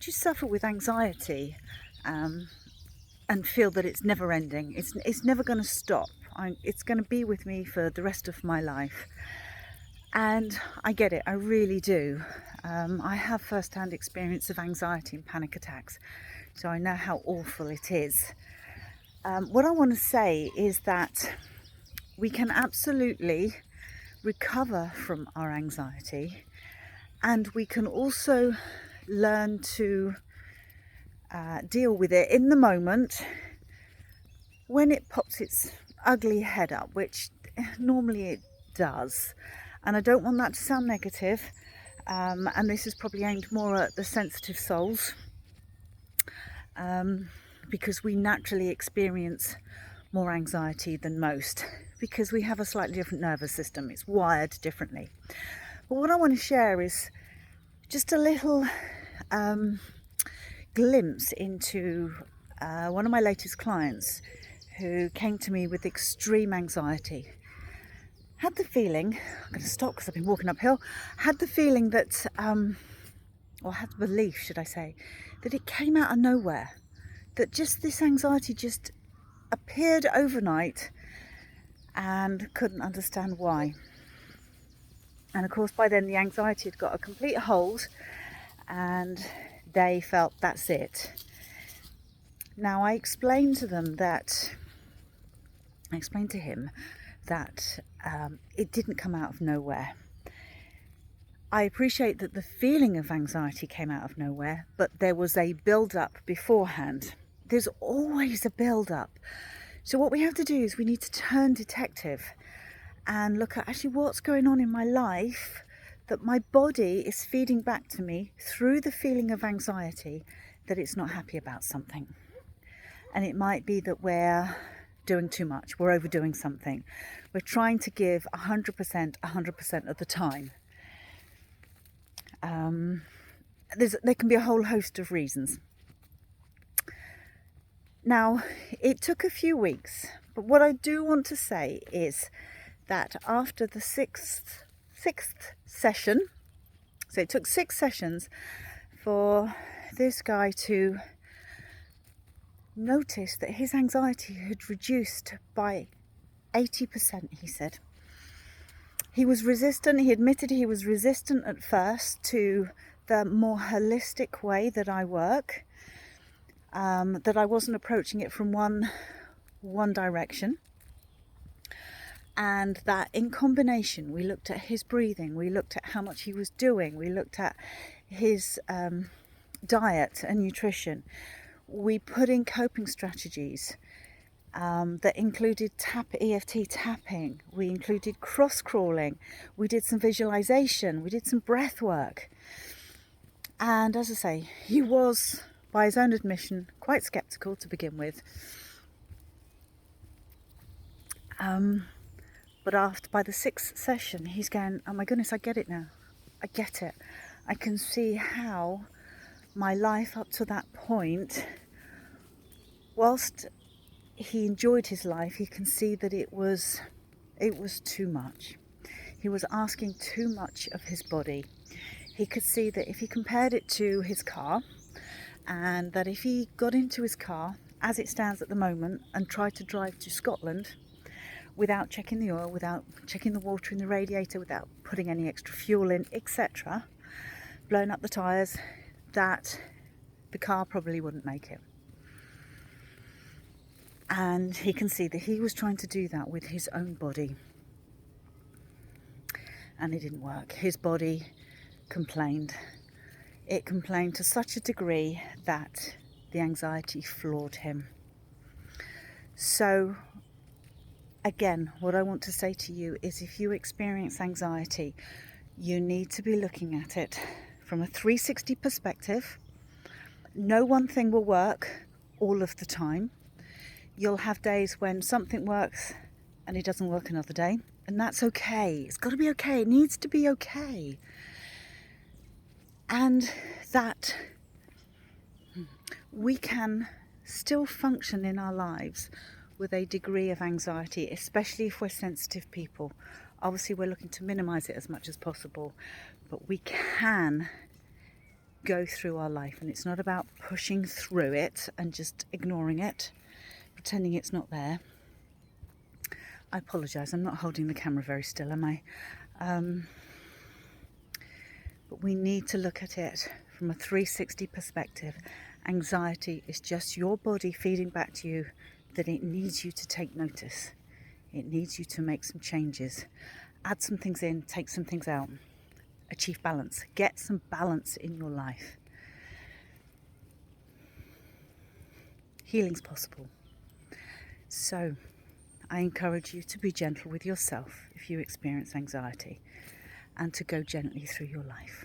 Do you suffer with anxiety and feel that it's never ending? It's never going to stop. It's going to be with me for the rest of my life. And I get it, I really do. I have first-hand experience of anxiety and panic attacks, so I know how awful it is. What I want to say is that we can absolutely recover from our anxiety, and we can also learn to deal with it in the moment when it pops its ugly head up, which normally it does. And I don't want that to sound negative, and this is probably aimed more at the sensitive souls, because we naturally experience more anxiety than most, because we have a slightly different nervous system. It's wired differently. But what I want to share is just a little glimpse into one of my latest clients who came to me with extreme anxiety. Had the feeling, I'm going to stop because I've been walking uphill, had the feeling that, or had the belief, should I say, that it came out of nowhere. That just this anxiety just appeared overnight and couldn't understand why. And of course by then the anxiety had got a complete hold and they felt that's it. Now I explained to him that it didn't come out of nowhere. I appreciate that the feeling of anxiety came out of nowhere, but there was a build-up beforehand. There's always a build-up. So what we have to do is we need to turn detective and look at actually what's going on in my life that my body is feeding back to me through the feeling of anxiety that it's not happy about something. And it might be that we're doing too much, we're overdoing something. We're trying to give 100% of the time. There can be a whole host of reasons. Now, it took a few weeks, but what I do want to say is that after the sixth session, so it took 6 sessions for this guy to notice that his anxiety had reduced by 80%, he said. He was resistant, he admitted he was resistant at first to the more holistic way that I work, that I wasn't approaching it from one direction, and that in combination we looked at his breathing, we looked at how much he was doing, we looked at his diet and nutrition. We put in coping strategies that included EFT tapping, we included cross crawling, we did some visualization, we did some breath work. And as I say, he was, by his own admission, quite skeptical to begin with. But by the 6th session, he's going, oh my goodness, I get it now. I get it. I can see how my life up to that point, whilst he enjoyed his life, he can see that it was too much. He was asking too much of his body. He could see that if he compared it to his car, and that if he got into his car as it stands at the moment and tried to drive to Scotland without checking the oil, without checking the water in the radiator, without putting any extra fuel in, etc., blowing up the tyres, that the car probably wouldn't make it. And he can see that he was trying to do that with his own body, and it didn't work. His body complained. It complained to such a degree that the anxiety floored him. So again, what I want to say to you is, if you experience anxiety, you need to be looking at it from a 360 perspective. No one thing will work all of the time. You'll have days when something works and it doesn't work another day, and that's okay. It's got to be okay. It needs to be okay. And that we can still function in our lives with a degree of anxiety, especially if we're sensitive people. Obviously, we're looking to minimize it as much as possible, but we can go through our life, and it's not about pushing through it and just ignoring it, pretending it's not there. I apologise, I'm not holding the camera very still, am I? But we need to look at it from a 360 perspective. Anxiety is just your body feeding back to you that it needs you to take notice. It needs you to make some changes. Add some things in, take some things out. Achieve balance. Get some balance in your life. Healing's possible. So I encourage you to be gentle with yourself if you experience anxiety, and to go gently through your life.